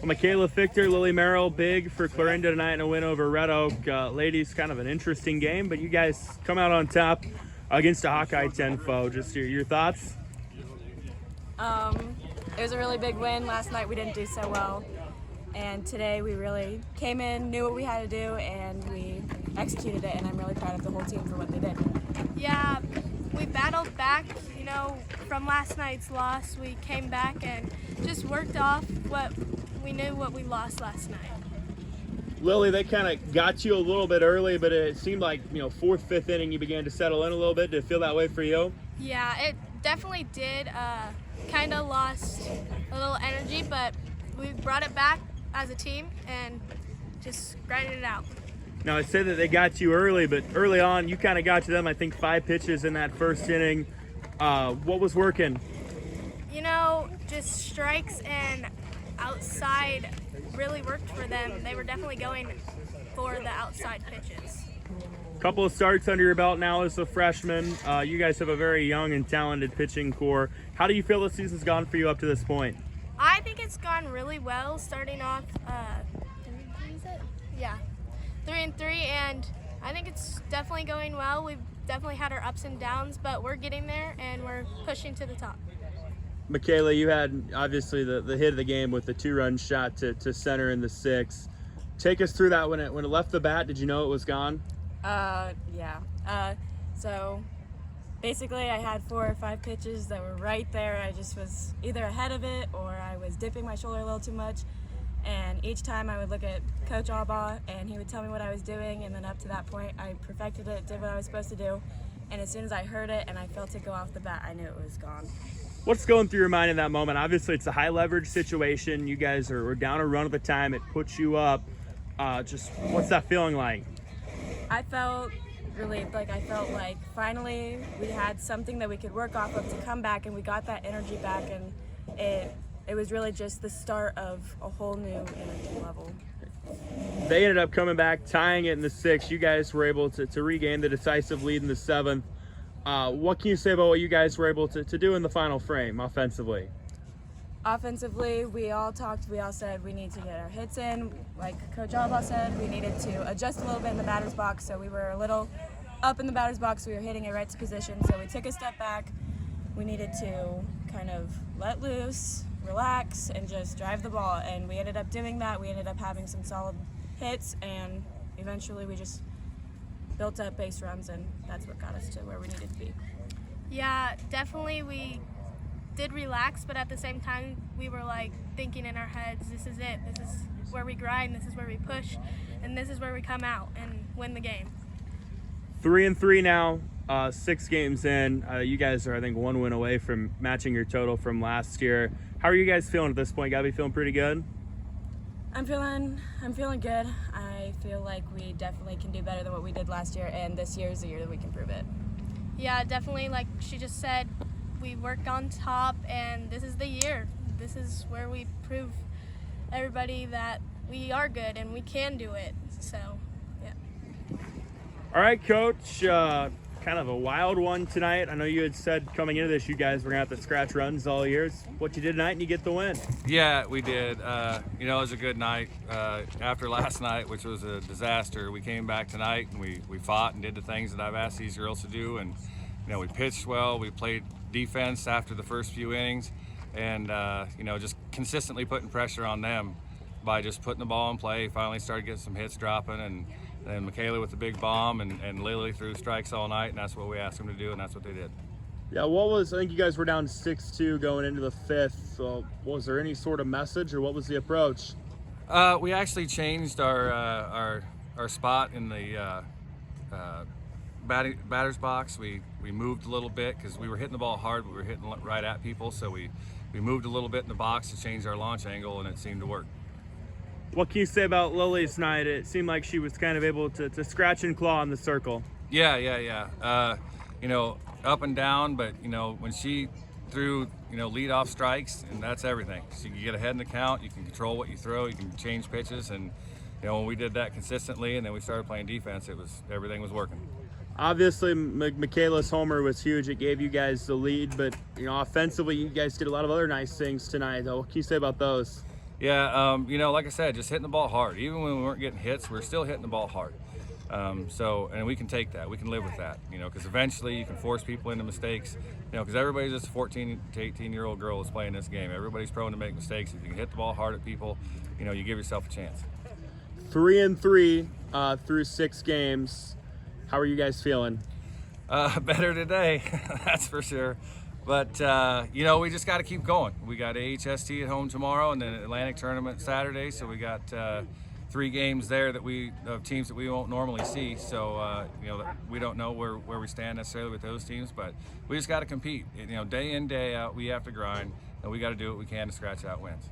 Well, Michaela Fichter, Lily Merrill, big for Clarinda tonight in a win over Red Oak. Ladies, kind of an interesting game, but you guys come out on top against a Hawkeye 10 foe. Just your thoughts? It was a really big win. Last night we didn't do so well, and today we really came in, knew what we had to do, and we executed it, and I'm really proud of the whole team for what they did. Yeah, we battled back, from last night's loss. We came back and just worked off what we lost last night. Lily, they kind of got you a little bit early, but it seemed like, fourth, fifth inning, you began to settle in a little bit. Did it feel that way for you? Yeah, it definitely did. Kind of lost a little energy, but we brought it back as a team and just grinded it out. Now, I said that they got you early, but early on, you kind of got to them, I think, 5 pitches in that first inning. What was working? Just strikes and outside really worked for them. They were definitely going for the outside pitches. Couple of starts under your belt now as a freshman. You guys have a very young and talented pitching core. How do you feel the season's gone for you up to this point? I think it's gone really well, starting off 3-3, and I think it's definitely going well. We've definitely had our ups and downs, but we're getting there and we're pushing to the top. Michaela, you had obviously the hit of the game with the 2-run shot to center in the 6th. Take us through that when it left the bat. Did you know it was gone? Yeah. So basically I had 4 or 5 pitches that were right there. I just was either ahead of it or I was dipping my shoulder a little too much. And each time I would look at Coach Albaugh and he would tell me what I was doing, and then up to that point I perfected it, did what I was supposed to do. And as soon as I heard it and I felt it go off the bat, I knew it was gone. What's going through your mind in that moment? Obviously it's a high leverage situation. You guys are down a run at the time. It puts you up. Just what's that feeling like? I felt relieved. I felt like finally we had something that we could work off of to come back, and we got that energy back, and it was really just the start of a whole new energy level. They ended up coming back, tying it in the 6th. You guys were able to regain the decisive lead in the 7th. What can you say about what you guys were able to do in the final frame offensively? Offensively, we all said we need to get our hits in. Like Coach Albaugh said, we needed to adjust a little bit in the batter's box, so we were a little up in the batter's box. We were hitting it right to position, so we took a step back. We needed to kind of let loose, relax, and just drive the ball, and we ended up doing that. We ended up having some solid hits, and eventually we just built up base runs, and that's what got us to where we needed to be. Yeah, definitely we did relax, but at the same time we were thinking in our heads, this is it, this is where we grind, this is where we push, and this is where we come out and win the game. 3-3 now, 6 games in. You guys are, I think, 1 win away from matching your total from last year. How are you guys feeling at this point? Gotta be feeling pretty good? I'm feeling good. I feel like we definitely can do better than what we did last year, and this year is the year that we can prove it. Yeah, definitely, like she just said, we worked on top, and this is the year. This is where we prove everybody that we are good and we can do it. So, yeah. All right, Coach. Kind of a wild one tonight. I know you had said coming into this you guys were going to have to scratch runs all years. What you did tonight, and you get the win. Yeah, we did. It was a good night. After last night, which was a disaster, we came back tonight and we fought and did the things that I've asked these girls to do. And, we pitched well. We played defense after the first few innings, and just consistently putting pressure on them by just putting the ball in play. Finally started getting some hits dropping, and Michaela with the big bomb, and Lily threw strikes all night, and that's what we asked them to do, and that's what they did. Yeah, I think you guys were down 6-2 going into the 5th. So was there any sort of message, or what was the approach? We actually changed our spot in the batter's box. We moved a little bit because we were hitting the ball hard. We were hitting right at people, so we moved a little bit in the box to change our launch angle, and it seemed to work. What can you say about Lily's night? It seemed like she was kind of able to scratch and claw in the circle. Yeah. Up and down, but when she threw lead off strikes, and that's everything. So you can get ahead in the count, you can control what you throw, you can change pitches, and when we did that consistently, and then we started playing defense, everything was working. Obviously, Michaela's homer was huge. It gave you guys the lead, but offensively, you guys did a lot of other nice things tonight. What can you say about those? You know, like I said, just hitting the ball hard. Even when we weren't getting hits, we were still hitting the ball hard. And we can take that. We can live with that, you know, because eventually you can force people into mistakes, you know, because everybody's just a 14 to 18-year-old girl that's playing this game. Everybody's prone to make mistakes. If you can hit the ball hard at people, you know, you give yourself a chance. 3-3 through 6 games. How are you guys feeling? Better today, that's for sure. But, you know, we just got to keep going. We got AHST at home tomorrow and then Atlantic tournament Saturday. So we got 3 games there of teams that we won't normally see. So, you know, we don't know where we stand necessarily with those teams, but we just got to compete. You know, day in, day out, we have to grind, and we got to do what we can to scratch out wins.